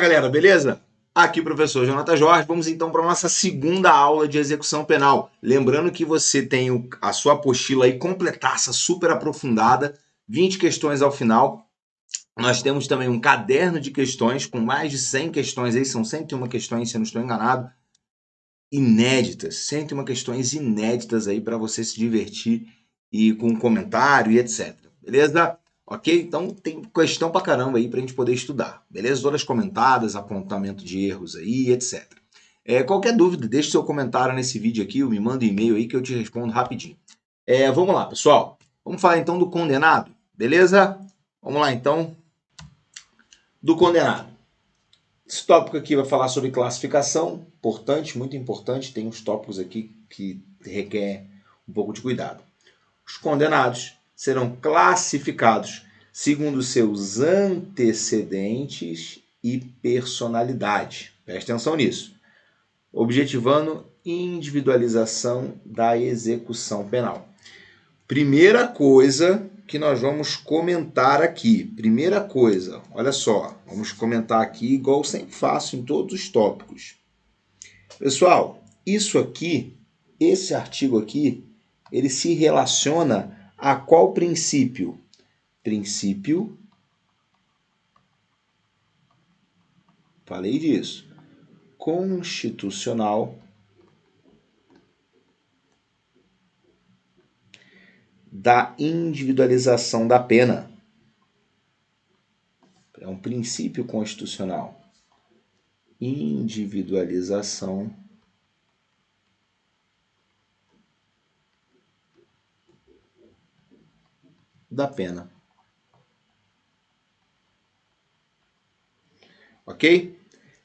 Fala galera, beleza? Aqui professor Jonathan Jorge, vamos então para a nossa segunda aula de execução penal. Lembrando que você tem a sua apostila aí completaça, super aprofundada, 20 questões ao final. Nós temos também um caderno de questões com mais de 100 questões aí, são 101 questões, se eu não estou enganado, inéditas, 101 questões inéditas aí para você se divertir e com comentário e etc. Beleza? Ok? Então tem questão pra caramba aí pra gente poder estudar. Beleza? Todas comentadas, apontamento de erros aí, etc. Qualquer dúvida, deixe seu comentário nesse vídeo aqui, ou me manda um e-mail aí que eu te respondo rapidinho. Vamos lá, pessoal. Vamos falar então do condenado, beleza? Vamos lá então do condenado. Esse tópico aqui vai falar sobre classificação, importante, muito importante, tem uns tópicos aqui que requer um pouco de cuidado. Os condenados serão classificados segundo seus antecedentes e personalidade. Preste atenção nisso. Objetivando individualização da execução penal. Primeira coisa que nós vamos comentar aqui. Primeira coisa, olha só, vamos comentar aqui igual eu sempre faço em todos os tópicos. Pessoal, isso aqui, esse artigo aqui, ele se relaciona a qual princípio? Princípio, falei disso, constitucional da individualização da pena. É um princípio constitucional. Individualização da pena. Ok?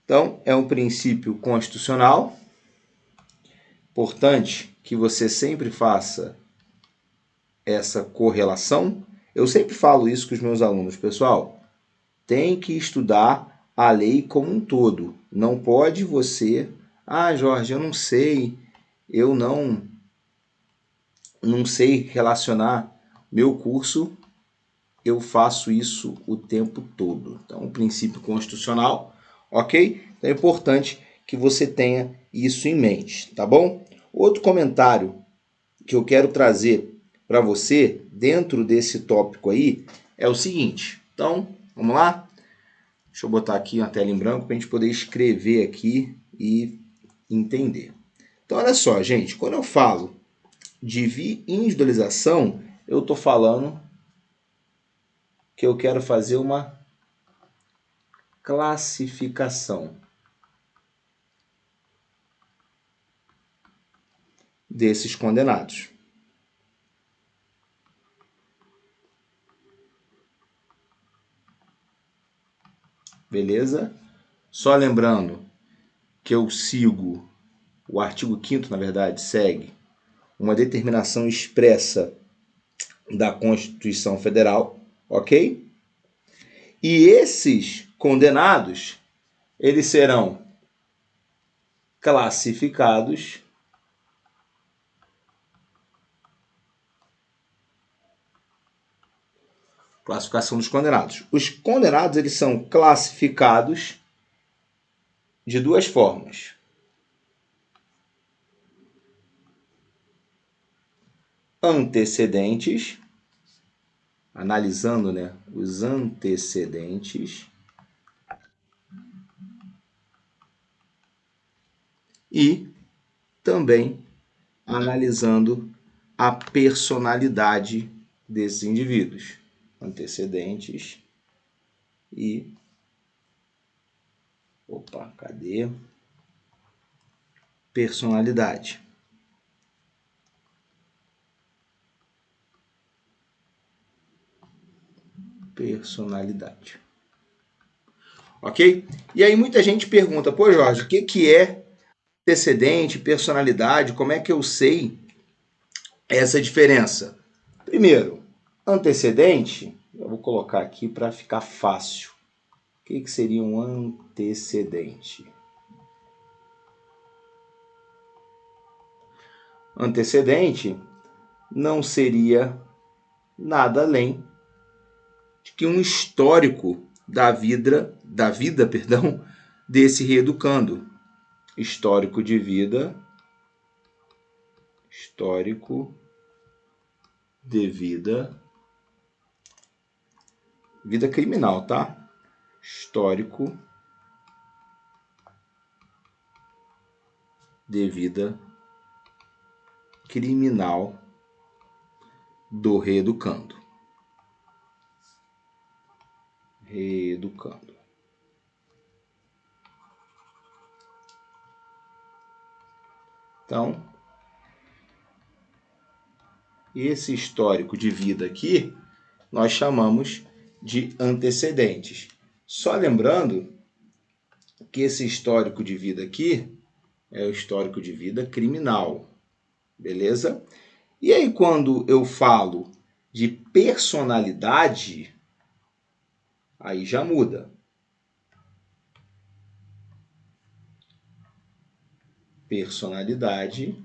Então, é um princípio constitucional. Importante que você sempre faça essa correlação. Eu sempre falo isso com os meus alunos, pessoal. Tem que estudar a lei como um todo. Não pode você... Jorge, eu não sei, eu não sei relacionar. Meu curso, eu faço isso o tempo todo. Então, um princípio constitucional, ok? Então, é importante que você tenha isso em mente, tá bom? Outro comentário que eu quero trazer para você, dentro desse tópico aí, é o seguinte. Então, vamos lá? Deixa eu botar aqui uma tela em branco para a gente poder escrever aqui e entender. Então, olha só, gente. Quando eu falo de individualização, eu estou falando que eu quero fazer uma classificação desses condenados. Beleza? Só lembrando que eu sigo, o artigo 5º, na verdade, segue uma determinação expressa da Constituição Federal, ok? E esses condenados, eles serão classificados classificação dos condenados. Os condenados, eles são classificados de duas formas. Antecedentes, analisando, né, os antecedentes, e também analisando a personalidade desses indivíduos. Antecedentes e... cadê? Personalidade. Personalidade. Ok? E aí muita gente pergunta, pô Jorge, o que é antecedente, personalidade? Como é que eu sei essa diferença? Primeiro, antecedente, eu vou colocar aqui para ficar fácil. O que seria um antecedente? Antecedente não seria nada além de que um histórico perdão, desse reeducando. Histórico de vida, vida criminal, tá? Histórico de vida criminal do reeducando. Então, esse histórico de vida aqui, nós chamamos de antecedentes. Só lembrando que esse histórico de vida aqui é o histórico de vida criminal, beleza? E aí, quando eu falo de personalidade, aí já muda. Personalidade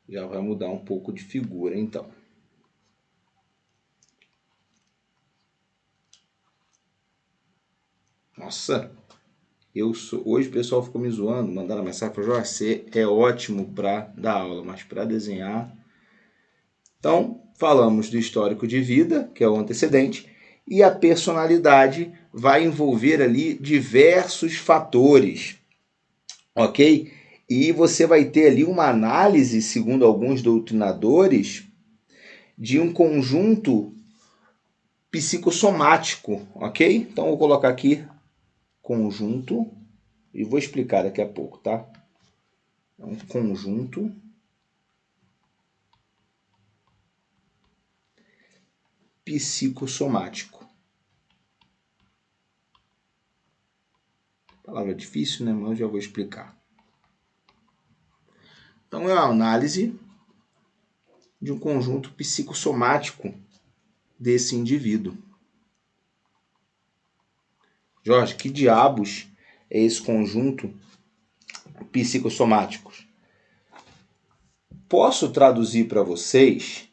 já vai mudar um pouco de figura, então. Nossa, hoje o pessoal ficou me zoando, mandando mensagem para Jorge, você é ótimo para dar aula, mas para desenhar... Então, falamos do histórico de vida, que é o antecedente, e a personalidade vai envolver ali diversos fatores, ok? E você vai ter ali uma análise, segundo alguns doutrinadores, de um conjunto psicossomático, ok? Então, vou colocar aqui conjunto, e vou explicar daqui a pouco, tá? É um conjunto psicossomático. Palavra difícil, né? Mas eu já vou explicar. Então, é a análise de um conjunto psicossomático desse indivíduo. Jorge, que diabos é esse conjunto psicossomático? Posso traduzir para vocês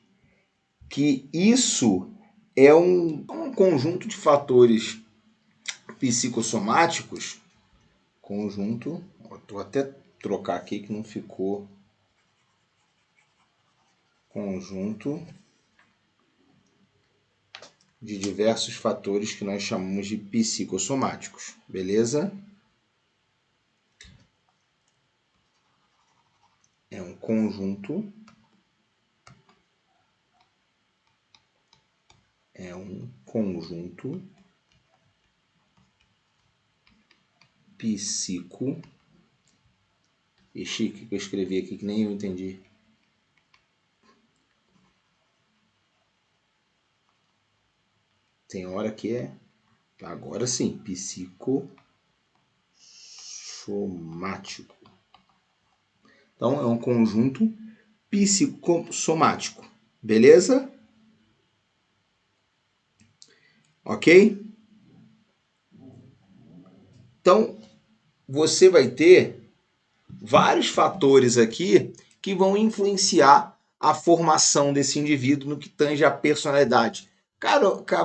que isso é um conjunto de fatores psicossomáticos. Vou até trocar aqui que não ficou. Conjunto de diversos fatores que nós chamamos de psicossomáticos, beleza? É um conjunto psico... Ixi, o que eu escrevi aqui que nem eu entendi. Tem hora que é... Agora sim, psicossomático. Então, é um conjunto psicossomático, beleza? Ok? Então, você vai ter vários fatores aqui que vão influenciar a formação desse indivíduo no que tange à personalidade.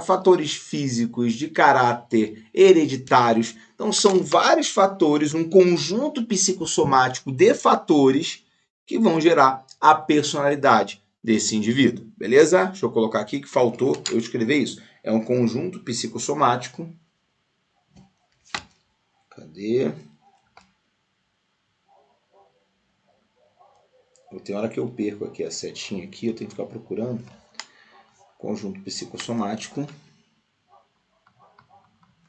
Fatores físicos, de caráter, hereditários. Então, são vários fatores, um conjunto psicossomático de fatores que vão gerar a personalidade desse indivíduo. Beleza? Deixa eu colocar aqui que faltou eu escrever isso. É um conjunto psicossomático. Cadê? Tem hora que eu perco aqui a setinha aqui, eu tenho que ficar procurando. Conjunto psicossomático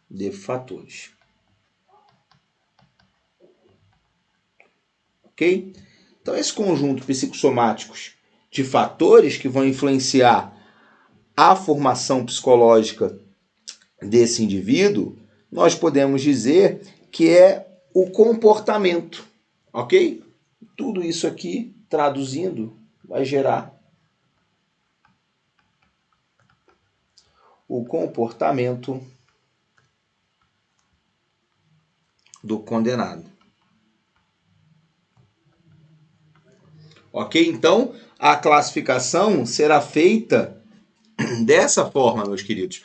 de fatores. Ok? Então, esse conjunto psicossomáticos de fatores que vão influenciar a formação psicológica desse indivíduo, nós podemos dizer que é o comportamento, ok? Tudo isso aqui, traduzindo, vai gerar o comportamento do condenado. Ok? Ok? Então, a classificação será feita dessa forma, meus queridos.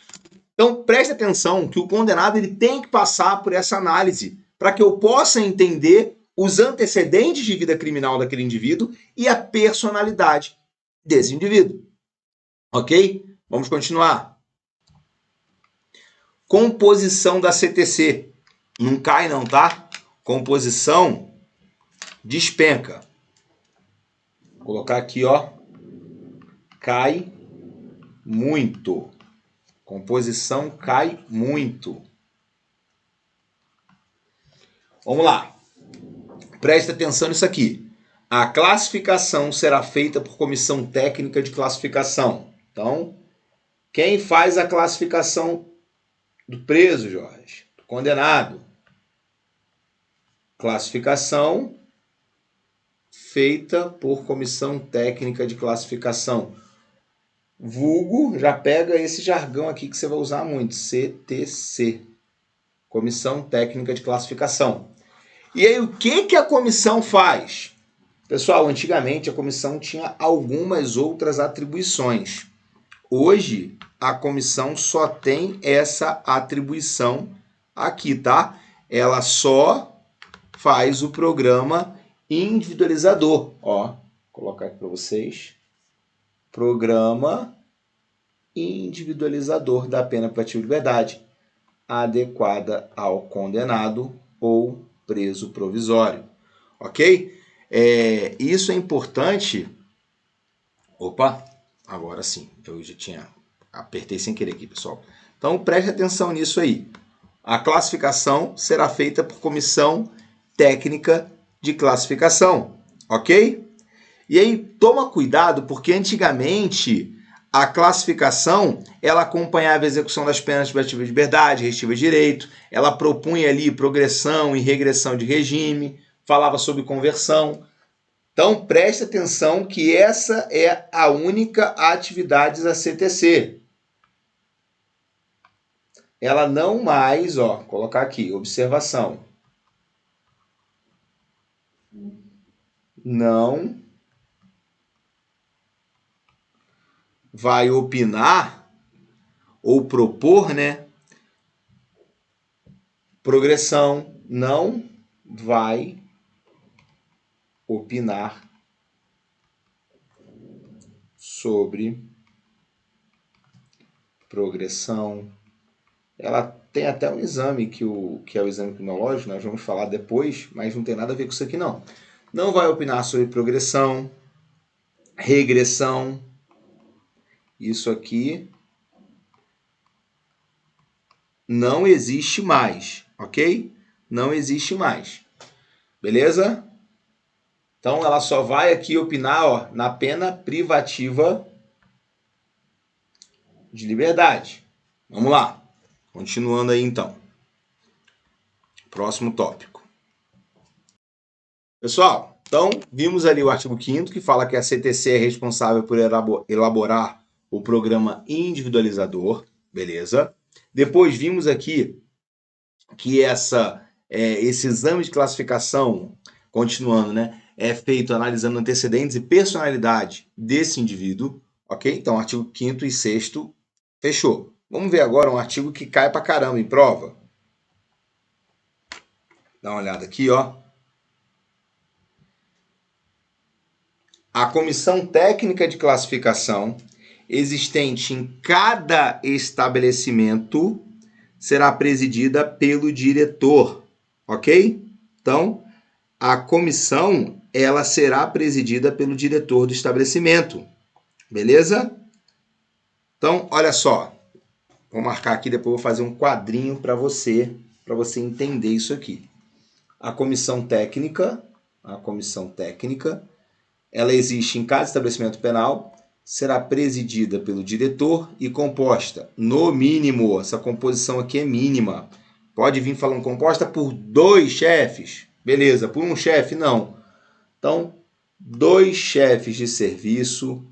Então, preste atenção que o condenado ele tem que passar por essa análise para que eu possa entender os antecedentes de vida criminal daquele indivíduo e a personalidade desse indivíduo. Ok? Vamos continuar. Composição da CTC. Não cai não, tá? Composição despenca. Vou colocar aqui, ó. Cai muito. Composição cai muito. Vamos lá. Presta atenção nisso aqui. A classificação será feita por comissão técnica de classificação. Então, quem faz a classificação do preso, Jorge? Do condenado. Classificação feita por comissão técnica de classificação. Vulgo, já pega esse jargão aqui que você vai usar muito. CTC. Comissão técnica de classificação. E aí, o que a comissão faz? Pessoal, antigamente a comissão tinha algumas outras atribuições. Hoje, a comissão só tem essa atribuição aqui, tá? Ela só faz o programa individualizador. Ó, vou colocar aqui para vocês. Programa individualizador da pena privativa de liberdade, adequada ao condenado ou preso provisório. Ok? Isso é importante. Opa, agora sim. Eu já apertei sem querer aqui, pessoal. Então, preste atenção nisso aí. A classificação será feita por comissão técnica de classificação. Ok? E aí, toma cuidado, porque antigamente a classificação, ela acompanhava a execução das penas privativas de liberdade, restritivas de direito, ela propunha ali progressão e regressão de regime, falava sobre conversão. Então, preste atenção que essa é a única atividade da CTC. Ela não mais, ó, vou colocar aqui, observação. Não vai opinar ou propor, né? Progressão, não vai opinar sobre progressão. Ela tem até um exame que é o exame criminológico, nós vamos falar depois, mas não tem nada a ver com isso aqui não. Não vai opinar sobre progressão, regressão. Isso aqui não existe mais, ok? Não existe mais. Beleza? Então, ela só vai aqui opinar, ó, na pena privativa de liberdade. Vamos lá. Continuando aí, então. Próximo tópico. Pessoal, então, vimos ali o artigo 5º, que fala que a CTC é responsável por elaborar o programa individualizador. Beleza? Depois vimos aqui que esse exame de classificação, continuando, né, é feito analisando antecedentes e personalidade desse indivíduo, ok? Então, artigo 5º e 6º, fechou. Vamos ver agora um artigo que cai pra caramba em prova. Dá uma olhada aqui, ó. A comissão técnica de classificação existente em cada estabelecimento será presidida pelo diretor, ok? Então, a comissão, ela será presidida pelo diretor do estabelecimento, beleza? Então, olha só, vou marcar aqui, depois vou fazer um quadrinho para você entender isso aqui. A comissão técnica, ela existe em cada estabelecimento penal, será presidida pelo diretor e composta, no mínimo, essa composição aqui é mínima. Pode vir falando composta por 2 chefes, beleza, por um chefe não. Então, 2 chefes de serviço,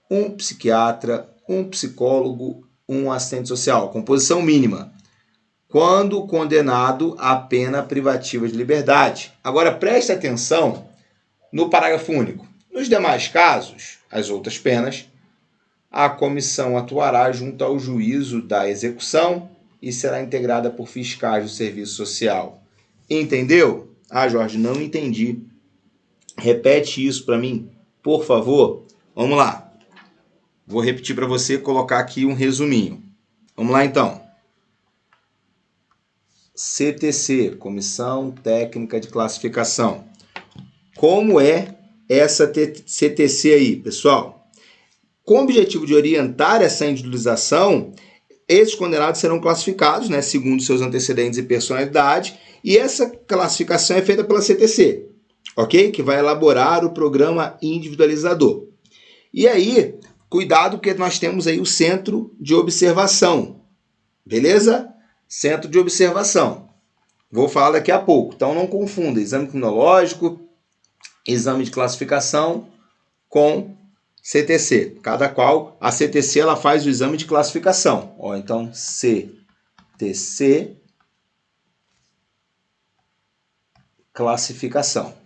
um psiquiatra, um psicólogo, um assistente social, composição mínima. Quando condenado à pena privativa de liberdade. Agora, preste atenção no parágrafo único. Nos demais casos, as outras penas, a comissão atuará junto ao juízo da execução e será integrada por fiscais do serviço social. Entendeu? Ah, Jorge, não entendi. Repete isso para mim, por favor. Vamos lá. Vou repetir para você, colocar aqui um resuminho. Vamos lá então. CTC, Comissão Técnica de Classificação. Como é essa CTC aí, pessoal? Com o objetivo de orientar essa individualização, esses condenados serão classificados, né, segundo seus antecedentes e personalidade, e essa classificação é feita pela CTC, ok? Que vai elaborar o programa individualizador. E aí, cuidado porque nós temos aí o centro de observação, beleza? Centro de observação. Vou falar daqui a pouco, então não confunda exame criminológico, exame de classificação com CTC. Cada qual, a CTC ela faz o exame de classificação. Ó, então, CTC, classificação.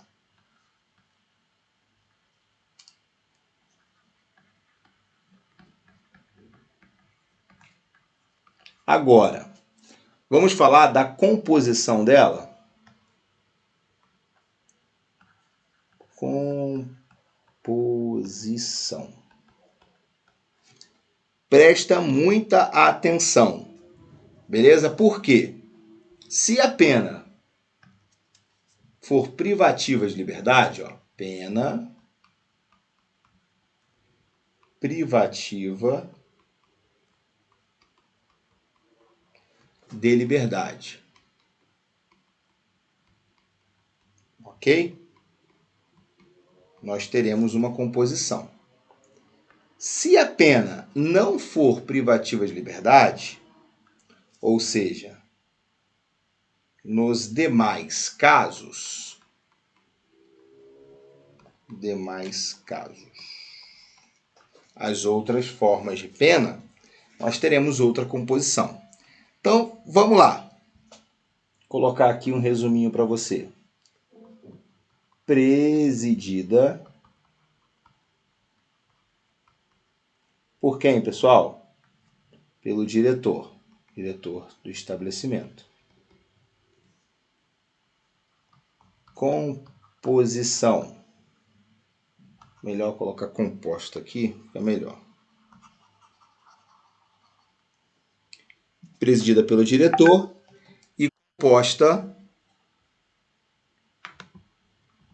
Agora, vamos falar da composição dela? Composição. Presta muita atenção, beleza? Por quê? Se a pena for privativa de liberdade, ó, pena privativa de liberdade. Ok? Nós teremos uma composição. Se a pena não for privativa de liberdade, ou seja, nos demais casos, as outras formas de pena, nós teremos outra composição. Então, vamos lá. Vou colocar aqui um resuminho para você. Presidida por quem, pessoal? Pelo diretor do estabelecimento. Composição. Melhor colocar composta aqui, fica melhor. Presidida pelo diretor e composta.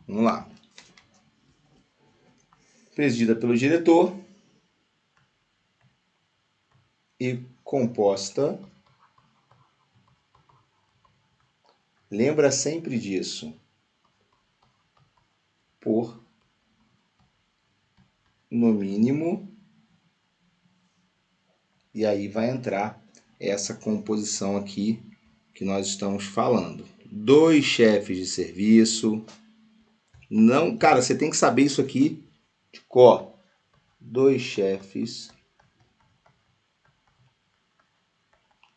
Vamos lá. Presidida pelo diretor e composta. Lembra sempre disso. Por, no mínimo, e aí vai entrar essa composição aqui que nós estamos falando. 2 chefes de serviço. Não, cara, você tem que saber isso aqui de cor. 2 chefes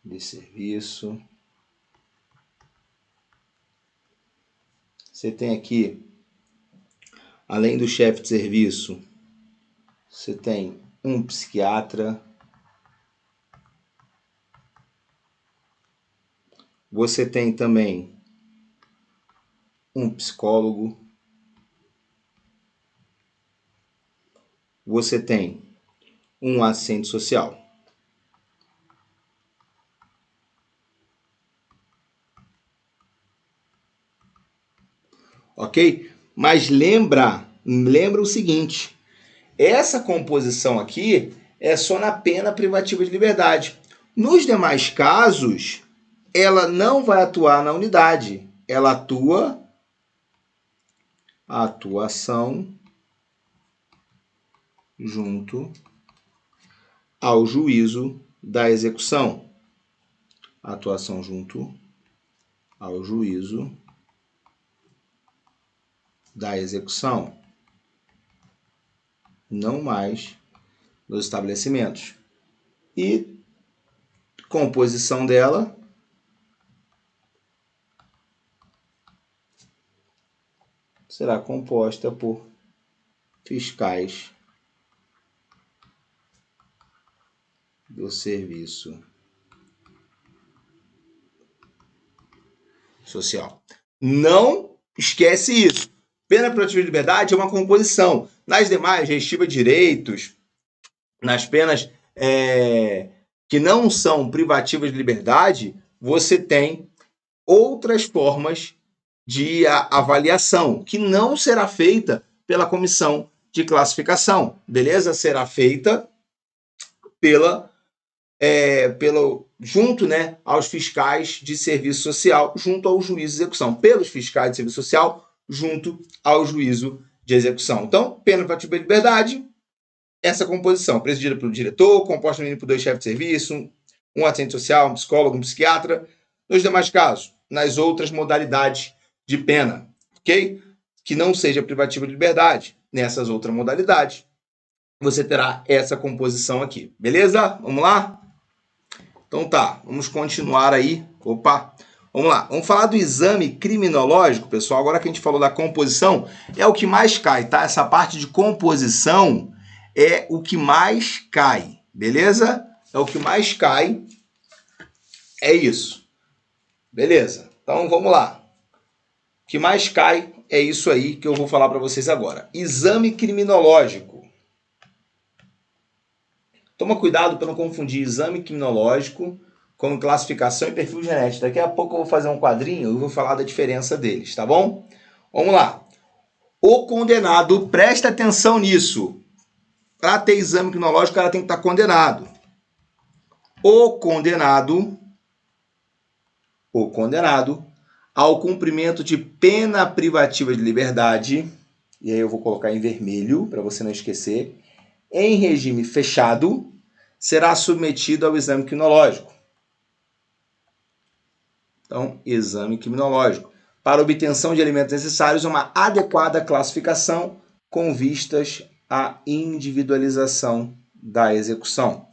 de serviço. Você tem aqui, além do chefe de serviço, você tem um psiquiatra. Você tem também um psicólogo. Você tem um assistente social. Ok? Mas lembra o seguinte, essa composição aqui é só na pena privativa de liberdade. Nos demais casos, ela não vai atuar na unidade. Ela atua a atuação junto ao juízo da execução. Atuação junto ao juízo da execução. Não mais nos estabelecimentos. E composição dela será composta por fiscais do serviço social. Não esquece isso. Pena privativa de liberdade é uma composição. Nas demais, restiva direitos, nas penas que não são privativas de liberdade, você tem outras formas de avaliação, que não será feita pela comissão de classificação, beleza? Será feita junto, né, aos fiscais de serviço social, junto ao juízo de execução, pelos fiscais de serviço social, junto ao juízo de execução. Então, pena privativa de liberdade, essa composição, presidida pelo diretor, composta no mínimo por 2 chefes de serviço, um assistente social, um psicólogo, um psiquiatra. Nos demais casos, nas outras modalidades de pena, ok? Que não seja privativa de liberdade, nessas outras modalidades, você terá essa composição aqui, beleza? Vamos lá? Então tá, vamos continuar aí. Opa, vamos lá. Vamos falar do exame criminológico, pessoal. Agora que a gente falou da composição, é o que mais cai, tá? Essa parte de composição é o que mais cai, beleza? É o que mais cai, é isso. Beleza, então vamos lá. O que mais cai é isso aí que eu vou falar para vocês agora. Exame criminológico. Toma cuidado para não confundir exame criminológico com classificação e perfil genético. Daqui a pouco eu vou fazer um quadrinho e vou falar da diferença deles, tá bom? Vamos lá. O condenado, presta atenção nisso. Para ter exame criminológico, o cara tem que estar condenado. O condenado ao cumprimento de pena privativa de liberdade, e aí eu vou colocar em vermelho para você não esquecer, em regime fechado, será submetido ao exame criminológico. Então, exame criminológico. Para obtenção de elementos necessários, uma adequada classificação com vistas à individualização da execução.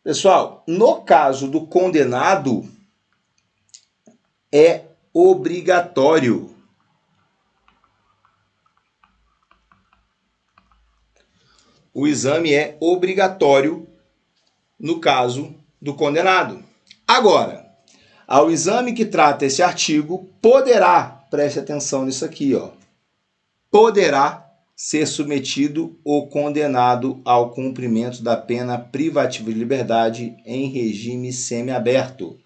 Pessoal, no caso do condenado, é obrigatório. O exame é obrigatório no caso do condenado. Agora, ao exame que trata esse artigo, poderá, preste atenção nisso aqui, ó, poderá ser submetido o condenado ao cumprimento da pena privativa de liberdade em regime semiaberto.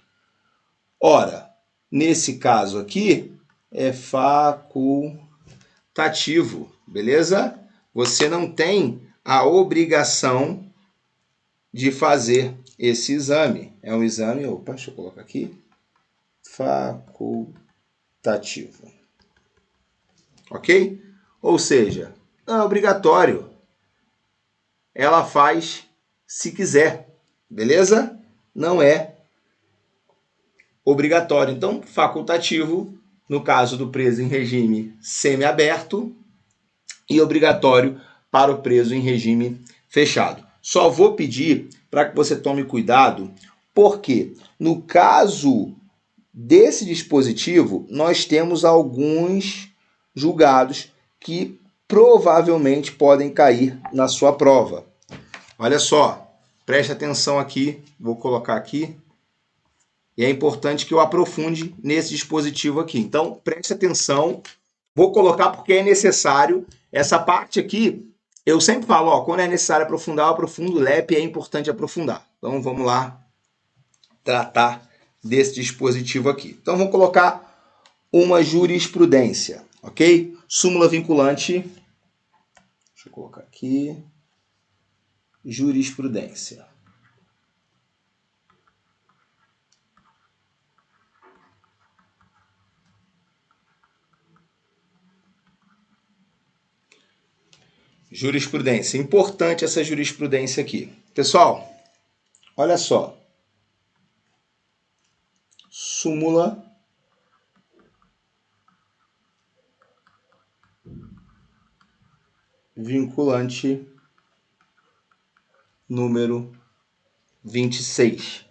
Ora, nesse caso aqui, é facultativo, beleza? Você não tem a obrigação de fazer esse exame. É um exame, deixa eu colocar aqui, facultativo. Ok? Ou seja, não é obrigatório. Ela faz se quiser, beleza? Não é obrigatório. Então, facultativo, no caso do preso em regime semiaberto, e obrigatório para o preso em regime fechado. Só vou pedir para que você tome cuidado, porque no caso desse dispositivo, nós temos alguns julgados que provavelmente podem cair na sua prova. Olha só, preste atenção aqui, vou colocar aqui, e é importante que eu aprofunde nesse dispositivo aqui. Então, preste atenção, vou colocar porque é necessário. Essa parte aqui, eu sempre falo, quando é necessário aprofundar, eu aprofundo. O LEP é importante aprofundar. Então, vamos lá tratar desse dispositivo aqui. Então, vamos colocar uma jurisprudência, ok? Súmula vinculante. Deixa eu colocar aqui. Jurisprudência. Jurisprudência. Importante essa jurisprudência aqui. Pessoal, olha só. Súmula vinculante número 26.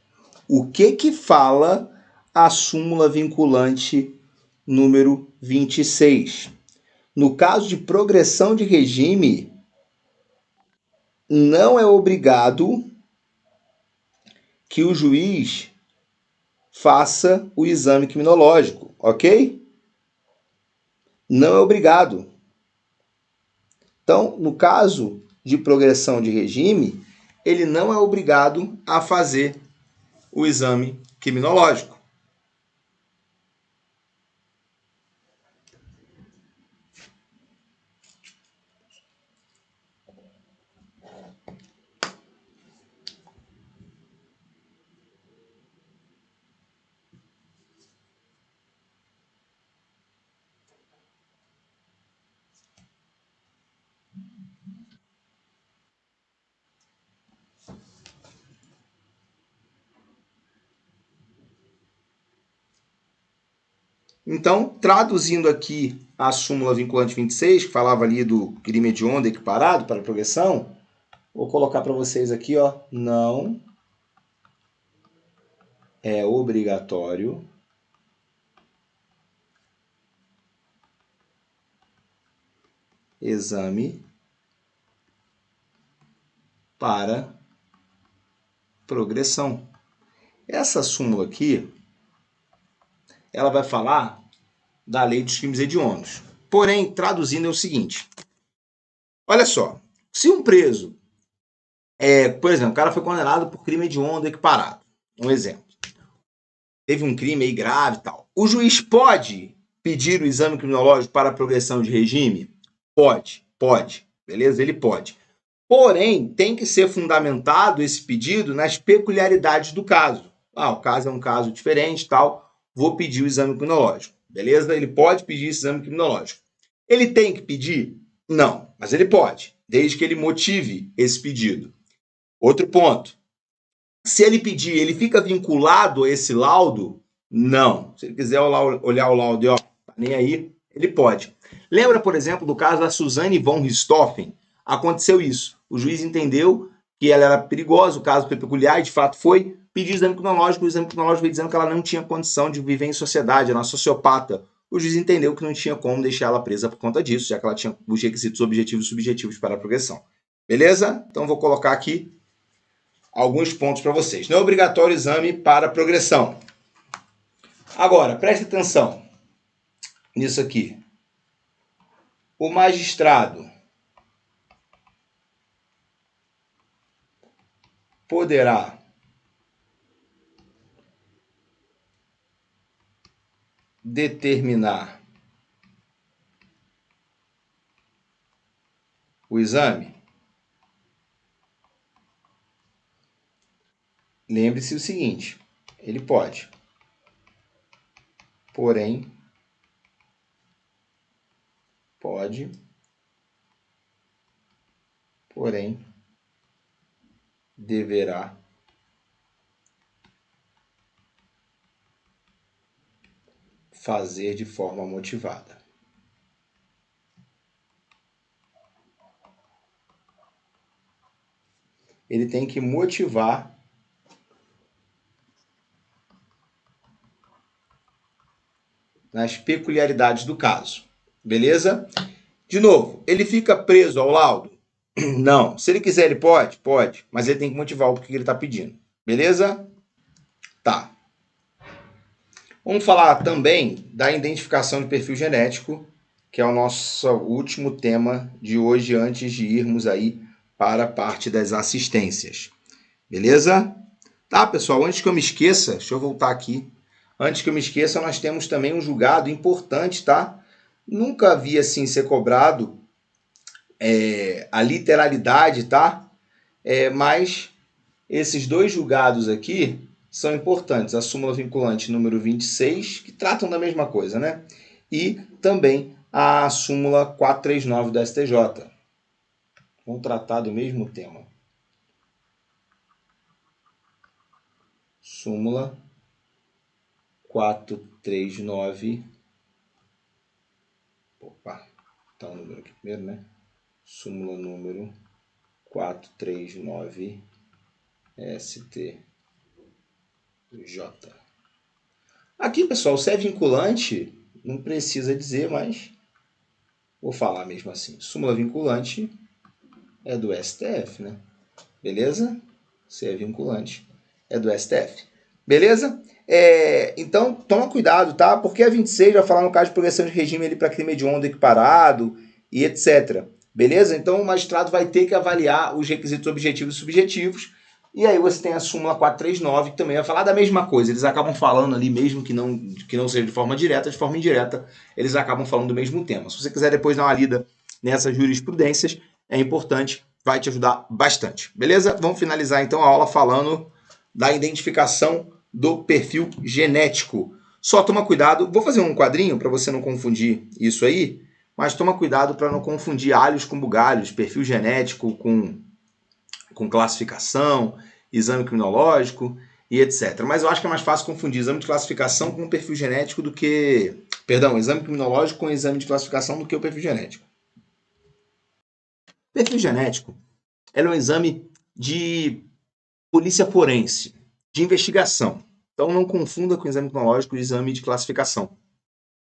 O que fala a súmula vinculante número 26? No caso de progressão de regime, não é obrigado que o juiz faça o exame criminológico, ok? Não é obrigado. Então, no caso de progressão de regime, ele não é obrigado a fazer o exame criminológico. Então, traduzindo aqui a súmula vinculante 26, que falava ali do crime hediondo equiparado para a progressão, vou colocar para vocês aqui, ó, não é obrigatório exame para progressão. Essa súmula aqui, ela vai falar da lei dos crimes hediondos. Porém, traduzindo é o seguinte, olha só, se um preso, por exemplo, o cara foi condenado por crime hediondo equiparado, um exemplo, teve um crime aí grave e tal, o juiz pode pedir o exame criminológico para a progressão de regime? Pode, beleza? Ele pode. Porém, tem que ser fundamentado esse pedido nas peculiaridades do caso. O caso é um caso diferente, tal, vou pedir o exame criminológico, beleza? Ele pode pedir esse exame criminológico. Ele tem que pedir? Não, mas ele pode, desde que ele motive esse pedido. Outro ponto, se ele pedir, ele fica vinculado a esse laudo? Não. Se ele quiser olhar o laudo e, ó, tá nem aí, ele pode. Lembra, por exemplo, do caso da Suzane von Richthofen? Aconteceu isso. O juiz entendeu que ela era perigosa, o caso foi peculiar, e de fato foi, pediu exame criminológico, o exame criminológico veio dizendo que ela não tinha condição de viver em sociedade, era uma sociopata. O juiz entendeu que não tinha como deixar ela presa por conta disso, já que ela tinha os requisitos objetivos e subjetivos para a progressão. Beleza? Então vou colocar aqui alguns pontos para vocês. Não é obrigatório exame para progressão. Agora, preste atenção nisso aqui. O magistrado poderá determinar o exame? Lembre-se o seguinte, ele pode. Porém, deverá fazer de forma motivada. Ele tem que motivar nas peculiaridades do caso. Beleza? De novo, ele fica preso ao laudo? Não. Se ele quiser, ele pode? Pode. Mas ele tem que motivar o porquê ele está pedindo. Beleza? Tá. Vamos falar também da identificação de perfil genético, que é o nosso último tema de hoje, antes de irmos aí para a parte das assistências. Beleza? Tá, pessoal, antes que eu me esqueça, deixa eu voltar aqui. Antes que eu me esqueça, nós temos também um julgado importante, tá? Nunca vi assim ser cobrado a literalidade, tá? Mas esses dois julgados aqui são importantes. A súmula vinculante número 26, que tratam da mesma coisa, né? E também a súmula 439 do STJ. Vão tratar do mesmo tema. Súmula 439. Opa, tá o número aqui primeiro, né? Súmula número 439 STJ. Aqui, pessoal, se é vinculante, não precisa dizer, mas vou falar mesmo assim. Súmula vinculante é do STF, né? Beleza? Se é vinculante, é do STF. Beleza? Então, toma cuidado, tá? Porque a 26 vai falar no caso de progressão de regime para crime hediondo equiparado e etc. Beleza? Então, o magistrado vai ter que avaliar os requisitos objetivos e subjetivos. E aí você tem a súmula 439, que também vai falar da mesma coisa. Eles acabam falando ali, mesmo que não seja de forma direta, de forma indireta, eles acabam falando do mesmo tema. Se você quiser depois dar uma lida nessas jurisprudências, é importante, vai te ajudar bastante. Beleza? Vamos finalizar então a aula falando da identificação do perfil genético. Só toma cuidado, vou fazer um quadrinho para você não confundir isso aí, mas toma cuidado para não confundir alhos com bugalhos, perfil genético com classificação, exame criminológico e etc. Mas eu acho que é mais fácil confundir exame de classificação com perfil genético do que... Perdão, exame criminológico com exame de classificação do que o perfil genético. Perfil genético é um exame de polícia forense, de investigação. Então não confunda com o exame criminológico e o exame de classificação.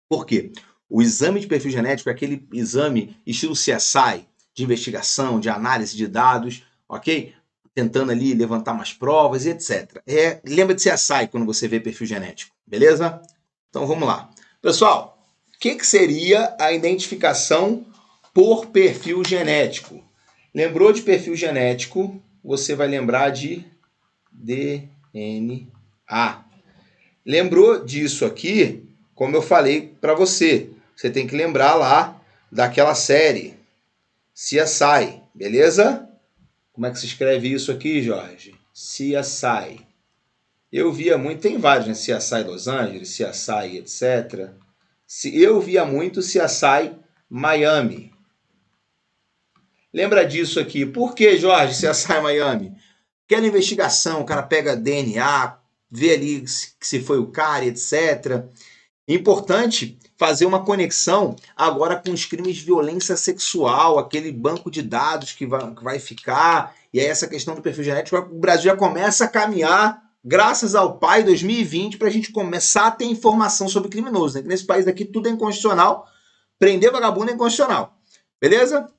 Por quê? O exame de perfil genético é aquele exame estilo CSI, de investigação, de análise de dados, ok? Tentando ali levantar mais provas e etc. Lembra de CSI quando você vê perfil genético, beleza? Então vamos lá. Pessoal, o que seria a identificação por perfil genético? Lembrou de perfil genético, você vai lembrar de DNA. Lembrou disso aqui, como eu falei para você. Você tem que lembrar lá daquela série CSI, beleza? Como é que se escreve isso aqui, Jorge? CSI. Eu via muito, tem vários, né? CSI Los Angeles, CSI, etc. Eu via muito CSI Miami. Lembra disso aqui. Por que, Jorge, CSI Miami? Aquela investigação, o cara pega DNA, vê ali se foi o cara, etc. Importante fazer uma conexão agora com os crimes de violência sexual, aquele banco de dados que vai ficar, e aí essa questão do perfil genético, o Brasil já começa a caminhar, graças ao PAI 2020, para a gente começar a ter informação sobre criminoso. Né? Nesse país aqui tudo é inconstitucional, prender vagabundo é inconstitucional. Beleza?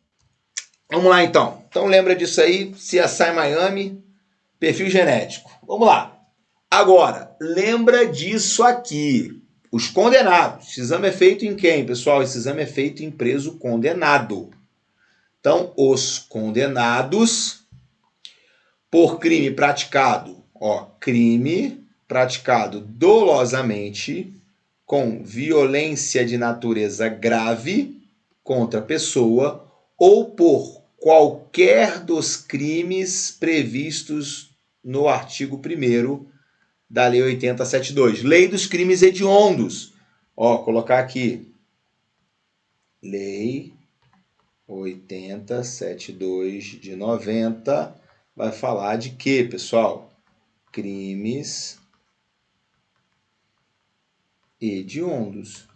Vamos lá então. Então lembra disso aí, CSI Miami, perfil genético. Vamos lá. Agora, lembra disso aqui. Os condenados. Esse exame é feito em quem, pessoal? Esse exame é feito em preso condenado. Então, os condenados por crime praticado, crime praticado dolosamente com violência de natureza grave contra a pessoa ou por qualquer dos crimes previstos no artigo 1º da Lei 80.72. Lei dos crimes hediondos. Colocar aqui. Lei 80.72 de 90 vai falar de quê, pessoal? Crimes hediondos.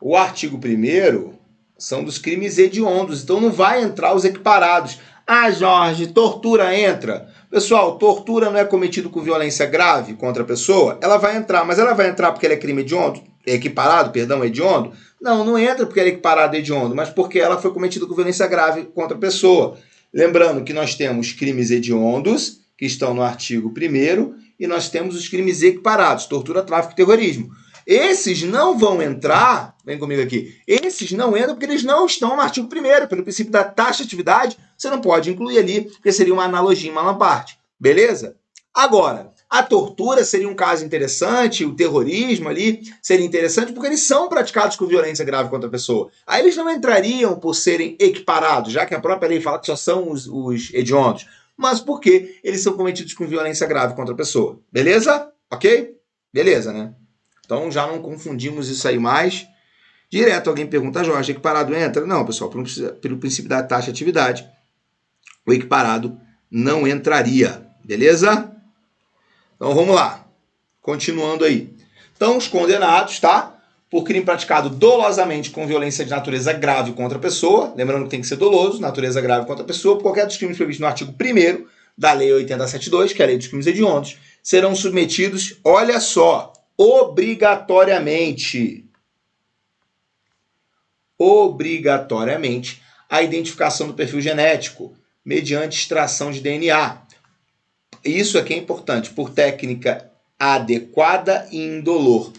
O artigo 1º são dos crimes hediondos, então não vai entrar os equiparados. Ah, Jorge, tortura entra. Pessoal, tortura não é cometido com violência grave contra a pessoa? Ela vai entrar, mas ela vai entrar porque ela é crime hediondo? Hediondo? Não entra porque ela é equiparado hediondo, mas porque ela foi cometida com violência grave contra a pessoa. Lembrando que nós temos crimes hediondos, que estão no artigo 1º, e nós temos os crimes equiparados, tortura, tráfico e terrorismo. Esses não vão entrar, vem comigo aqui, esses não entram porque eles não estão no artigo 1º, pelo princípio da taxatividade, você não pode incluir ali, porque seria uma analogia em uma parte, beleza? Agora, a tortura seria um caso interessante, o terrorismo ali seria interessante, porque eles são praticados com violência grave contra a pessoa. Aí eles não entrariam por serem equiparados, já que a própria lei fala que só são os hediondos, mas porque eles são cometidos com violência grave contra a pessoa, beleza? Ok? Beleza, né? Então já não confundimos isso aí mais. Direto alguém pergunta, Jorge, equiparado entra? Não, pessoal, pelo princípio da taxatividade, o equiparado não entraria, beleza? Então vamos lá, continuando aí. Então os condenados, tá? Por crime praticado dolosamente com violência de natureza grave contra a pessoa, lembrando que tem que ser doloso, natureza grave contra a pessoa, por qualquer dos crimes previstos no artigo 1º da Lei 80.72, que é a Lei dos Crimes Hediondos, serão submetidos, olha só, obrigatoriamente a identificação do perfil genético mediante extração de DNA. Isso aqui é importante, por técnica adequada e indolor.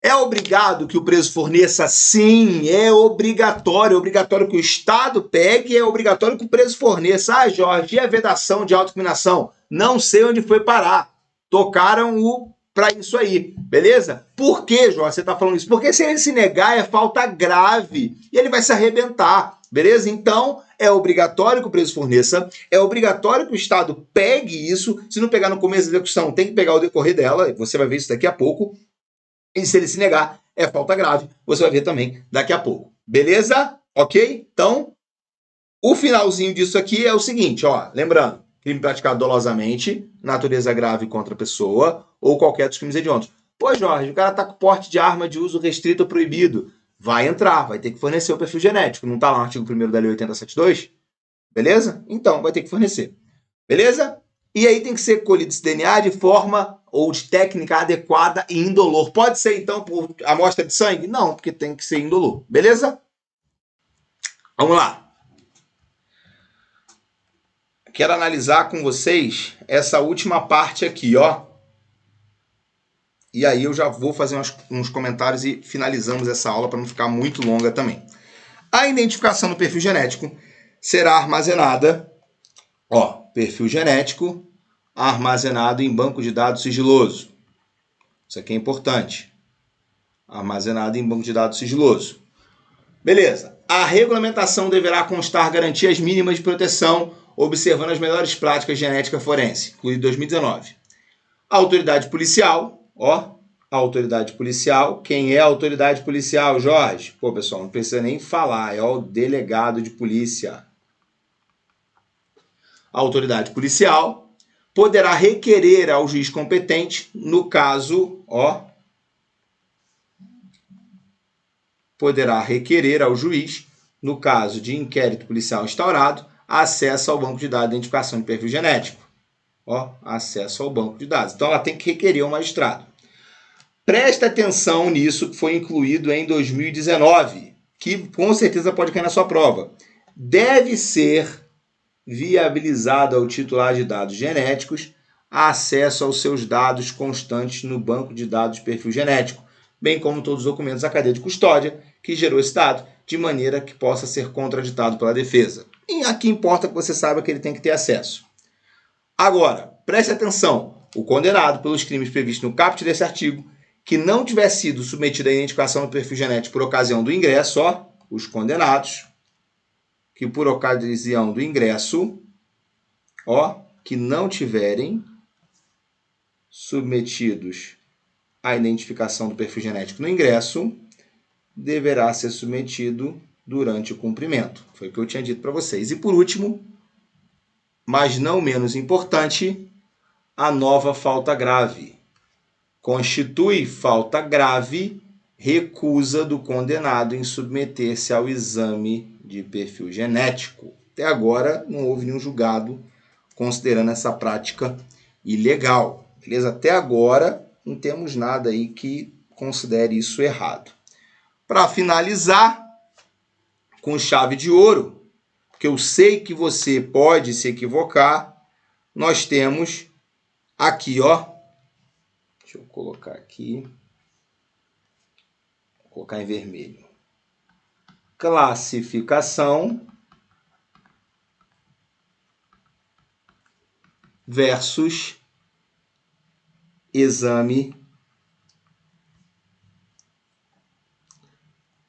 É obrigado que o preso forneça? Sim, é obrigatório. É obrigatório que o Estado pegue, é obrigatório que o preso forneça. Ah, Jorge, e a vedação de autoincriminação? Não sei onde foi parar. Tocaram o para isso aí, beleza? Por que, Jorge, você está falando isso? Porque se ele se negar é falta grave e ele vai se arrebentar, beleza? Então, é obrigatório que o preso forneça, é obrigatório que o Estado pegue isso. Se não pegar no começo da execução, tem que pegar o decorrer dela, você vai ver isso daqui a pouco. E se ele se negar, é falta grave. Você vai ver também daqui a pouco. Beleza? Ok? Então, o finalzinho disso aqui é o seguinte, ó. Lembrando, crime praticado dolosamente, natureza grave contra a pessoa ou qualquer dos crimes hediondos. Pô, Jorge, o cara tá com porte de arma de uso restrito ou proibido. Vai entrar, vai ter que fornecer o perfil genético. Não tá lá no artigo 1º da Lei 8072? Beleza? Então, vai ter que fornecer. Beleza? E aí tem que ser colhido esse DNA de forma ou de técnica adequada e indolor. Pode ser, então, por amostra de sangue? Não, porque tem que ser indolor. Beleza? Vamos lá. Quero analisar com vocês essa última parte aqui, ó. E aí eu já vou fazer uns comentários e finalizamos essa aula para não ficar muito longa também. A identificação do perfil genético será armazenada, ó, perfil genético armazenado em banco de dados sigiloso. Isso aqui é importante. Armazenado em banco de dados sigiloso. Beleza. A regulamentação deverá constar garantias mínimas de proteção, observando as melhores práticas de genética forense, incluído 2019. A autoridade policial, ó, a autoridade policial. Quem é a autoridade policial, Jorge? Pô, pessoal, não precisa nem falar, é o delegado de polícia. A autoridade policial poderá requerer ao juiz competente, no caso, ó, poderá requerer ao juiz, no caso de inquérito policial instaurado, acesso ao banco de dados de identificação de perfil genético. Ó, acesso ao banco de dados. Então, ela tem que requerer ao magistrado. Presta atenção nisso que foi incluído em 2019, que com certeza pode cair na sua prova. Deve ser viabilizado ao titular de dados genéticos acesso aos seus dados constantes no banco de dados de perfil genético, bem como todos os documentos da cadeia de custódia que gerou esse dado, de maneira que possa ser contraditado pela defesa. E aqui importa que você saiba que ele tem que ter acesso. Agora, preste atenção, o condenado pelos crimes previstos no caput desse artigo, que não tiver sido submetido à identificação do perfil genético por ocasião do ingresso, ó, os condenados, que por ocasião do ingresso, ó, que não tiverem submetidos à identificação do perfil genético no ingresso, deverá ser submetido durante o cumprimento. Foi o que eu tinha dito para vocês. E por último, mas não menos importante, a nova falta grave. Constitui falta grave recusa do condenado em submeter-se ao exame de perfil genético. Até agora não houve nenhum julgado considerando essa prática ilegal. Beleza? Até agora não temos nada aí que considere isso errado. Para finalizar, com chave de ouro, porque eu sei que você pode se equivocar, nós temos aqui, ó. Deixa eu colocar aqui. Vou colocar em vermelho. Classificação versus exame.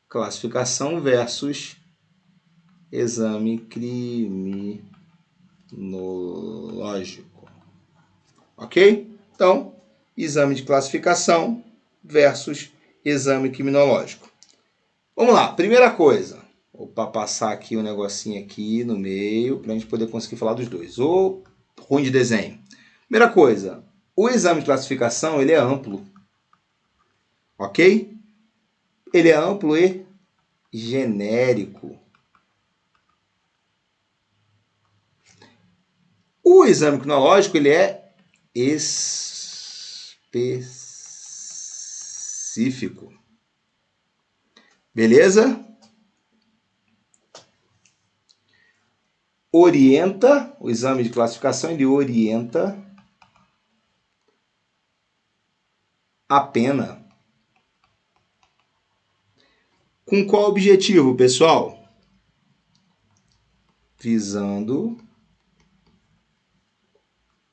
Classificação versus exame criminológico. Ok? Então, exame de classificação versus exame criminológico. Vamos lá, primeira coisa. Vou passar aqui um negocinho aqui no meio para a gente poder conseguir falar dos dois. Ou ruim de desenho. Primeira coisa, o exame de classificação ele é amplo. Ok? Ele é amplo e genérico. O exame criminológico ele é específico. Beleza? orienta, o exame de classificação, ele orienta a pena. Com qual objetivo, pessoal? Visando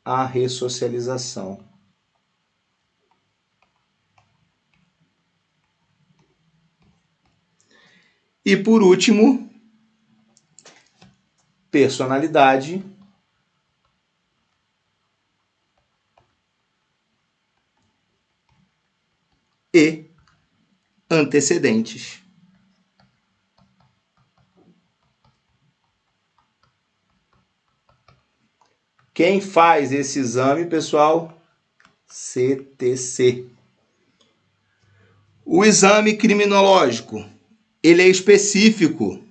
a ressocialização. E por último, personalidade e antecedentes. Quem faz esse exame, pessoal? CTC. O exame criminológico, ele é específico.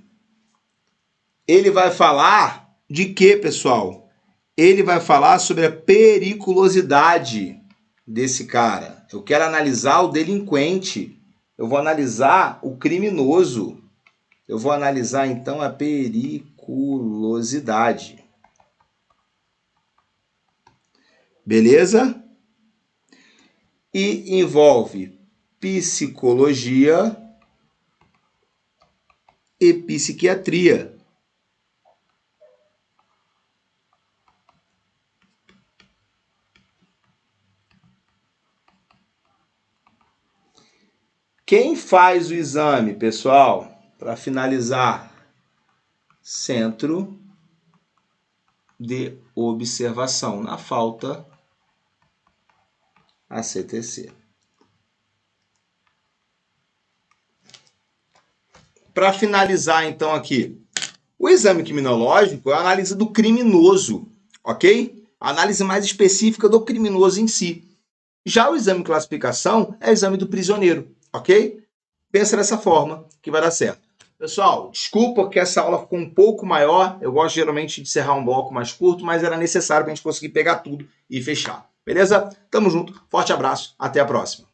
Ele vai falar de quê, pessoal? Ele vai falar sobre a periculosidade desse cara. Eu quero analisar o delinquente. Eu vou analisar o criminoso. Eu vou analisar, então, a periculosidade. Beleza? E envolve psicologia e psiquiatria. Quem faz o exame, pessoal? Para finalizar, Centro de Observação. Na falta, a CTC. Para finalizar, então, aqui, o exame criminológico é a análise do criminoso, ok? A análise mais específica do criminoso em si. Já o exame de classificação é o exame do prisioneiro, ok? Pensa dessa forma que vai dar certo. Pessoal, desculpa que essa aula ficou um pouco maior. Eu gosto geralmente de encerrar um bloco mais curto, mas era necessário para a gente conseguir pegar tudo e fechar. Beleza? Tamo junto, forte abraço, até a próxima.